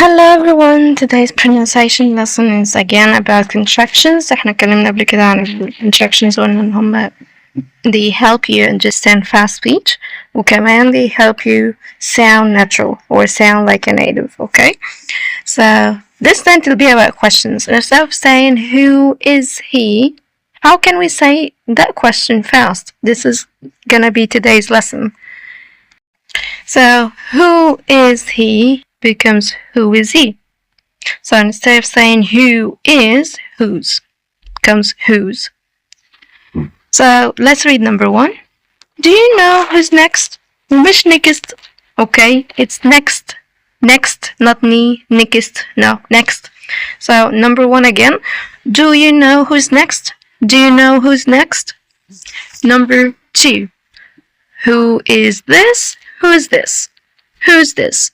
Hello everyone, today's pronunciation lesson is again about contractions. احنا اتكلمنا قبل كده عن contractions وقلنا ان هم they help you understand fast speech وكمان they help you sound natural or sound like a native, okay? So this time will be about questions. Instead of saying who is he, how can we say that question fast? This is gonna be today's lesson. So who is he becomes who is he. So instead of saying who is, whose becomes whose. So let's read number 1. Do you know who's next? Which next? Okay, it's next. Next, not me, next, no, next. So number 1 again. Do you know who's next? Do you know who's next? Number 2. Who is this? Who is this? Who's this?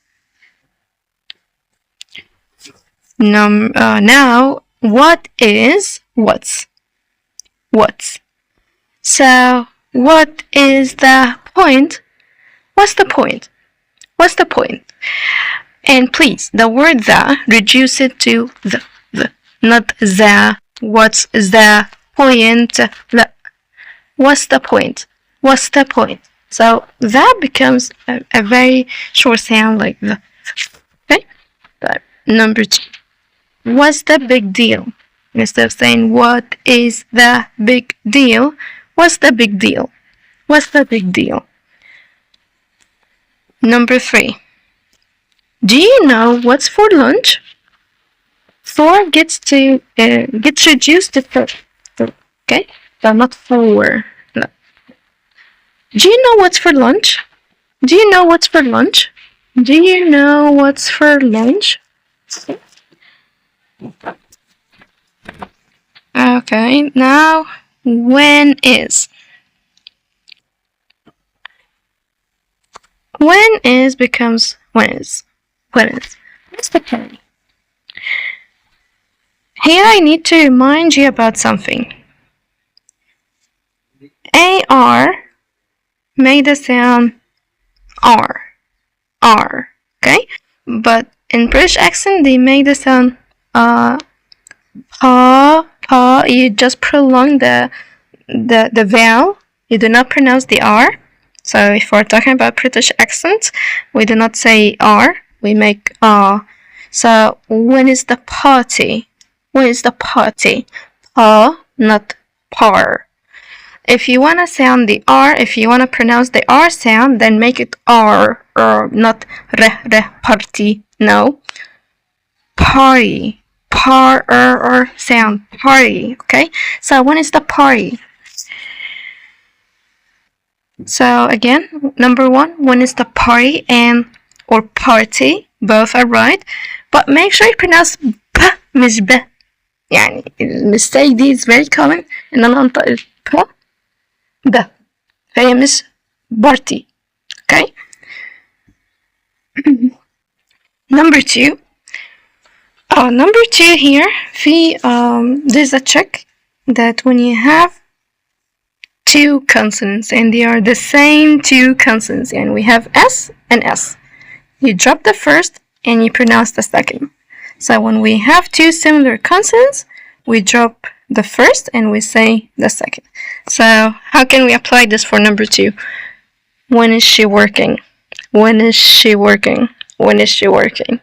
Now, what is what's? What's? So, what is the point? What's the point? What's the point? And please, the word the, reduce it to the, not the. What's the point? What's the point? What's the point? So, that becomes a very short sound like the. Okay? But number 2. What's the big deal? Instead of saying what is the big deal, what's the big deal? What's the big deal? Number 3. Do you know what's for lunch? For gets reduced to for, okay? But not for. No. Do you know what's for lunch? Do you know what's for lunch? Do you know what's for lunch? Okay, now when is? When is becomes when is. When is. What's the point? Here I need to remind you about something. AR made the sound R. R. Okay? But in British accent they made the sound pa. You just prolong the vowel. You do not pronounce the R. So if we're talking about British accent, we do not say R. We make R. So when is the party? When is the party? Pa, not par. If you wanna sound the R, if you wanna pronounce the R sound, then make it R or not re party. No, party. Par or sound party. Okay, so when is the party? So again, number 1, when is the party and or party? Both are right, but make sure you pronounce b مش ب. يعني المستيك دي is very common ان انا انطق ب ب فهي مش party. Okay. Number 2. Number 2 here, there's a trick that when you have 2 consonants and they are the same 2 consonants and we have S and S, you drop the first and you pronounce the second. So when we have 2 similar consonants, we drop the first and we say the second. So how can we apply this for number 2? When is she working? When is she working? When is she working?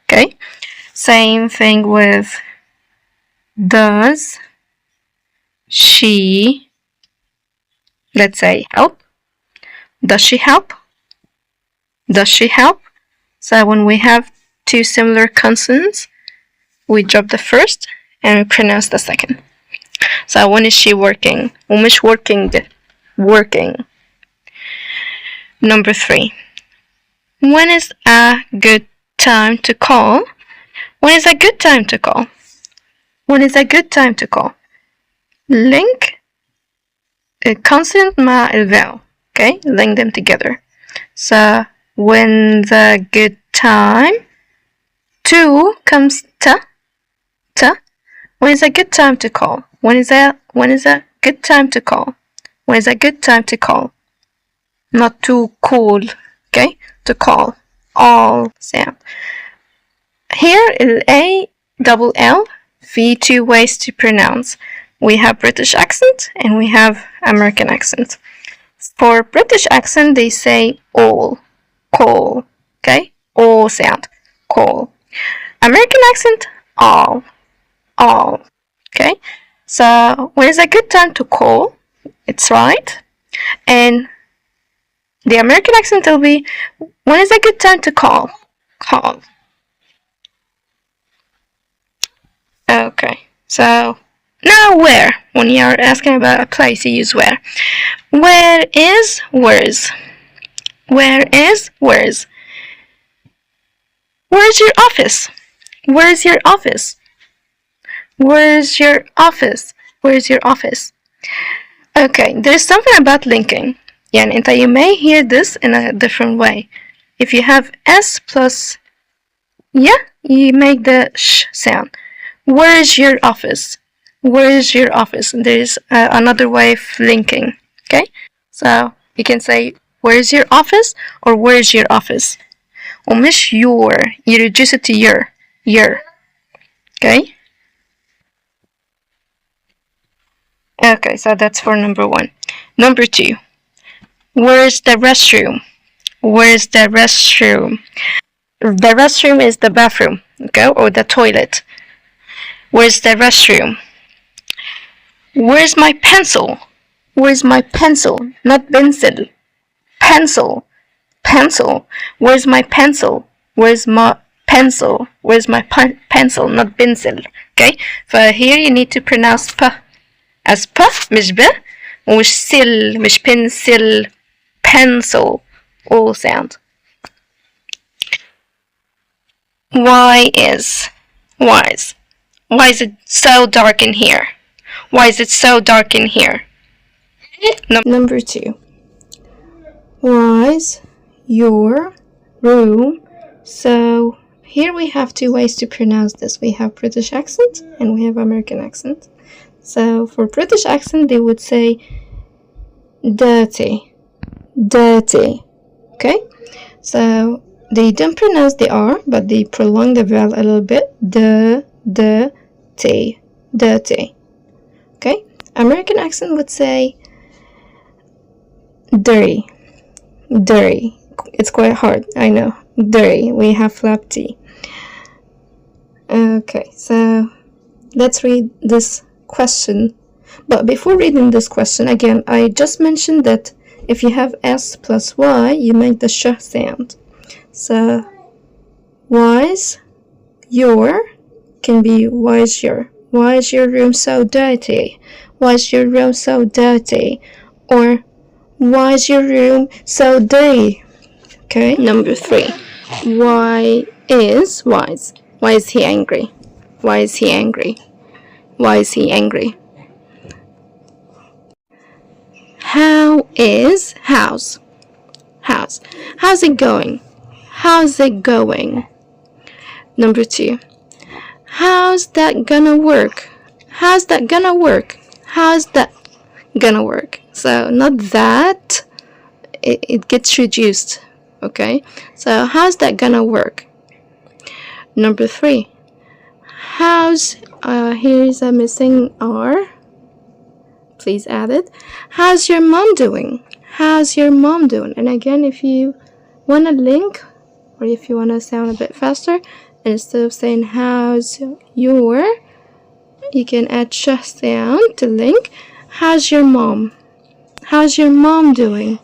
Okay. Same thing with does she, let's say, help? Does she help? Does she help? So when we have 2 similar consonants, we drop the first and we pronounce the second. So when is she working? ومش working, working. Number 3. When is a good time to call? When is a good time to call? When is a good time to call? Link a consonant مع الvowel. Okay, link them together. So when the good time to comes ta. When is a good time to call? When is a good time to call? When is a good time to call? Not to call. Okay, to call. All sound. here A double L في two ways to pronounce. We have British accent and we have American accent. For British accent, they say all, call, okay? All sound, call. American accent, all, okay? So when is a good time to call? It's right. And the American accent will be, when is a good time to call? Call. Okay, so now where? When you're asking about a place, you use where. Where is, where's. Where is, where's. Where's your office? Where's your office? Where's your office? Where's your office? Okay, there's something about linking. يعني انت you may hear this in a different way. If you have S plus yeah, you make the sh sound. Where's your office? Where's your office? There's another way of linking. Okay, so you can say where's your office or where's your office. ومش your. You reduce it to your. Okay. Okay, so that's for number 1. Number 2. Where's the restroom? Where's the restroom? The restroom is the bathroom, okay, or the toilet. Where's the restroom? Where's my pencil? Where's my pencil? Not pencil. Pencil. Pencil. Where's my pencil? Where's my pencil? Where's my pencil? Not pencil. Okay? For here you need to pronounce p as p, مش ب, ومش sil, مش pencil, pencil. All sound. Why is it so dark in here? Why is it so dark in here? Number 2. Why's your room? So here we have 2 ways to pronounce this. We have British accent and we have American accent. So for British accent, they would say dirty. Okay? So they don't pronounce the R, but they prolong the vowel a little bit. Dirty. Okay? American accent would say dirty. It's quite hard, I know. Dirty. We have flap T. Okay, so let's read this question. But before reading this question, again, I just mentioned that if you have S plus Y, you make the sh sound. So, why's your can be why's your. Why's your room so dirty? Why's your room so dirty? Or why's your room so dirty? Okay, number 3. Why is he angry? Why is he angry? Why is he angry? How's it going? How's it going? Number 2. How's that gonna work? How's that gonna work? How's that gonna work? So not that, it gets reduced. Okay, so how's that gonna work? Number 3. Here's a missing R. Please add it. How's your mom doing? How's your mom doing? And again, if you want to link, or if you want to sound a bit faster, instead of saying how's your, you can add sh sound to link. How's your mom? How's your mom doing?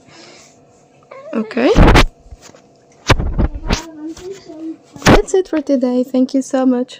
Okay. That's it for today. Thank you so much.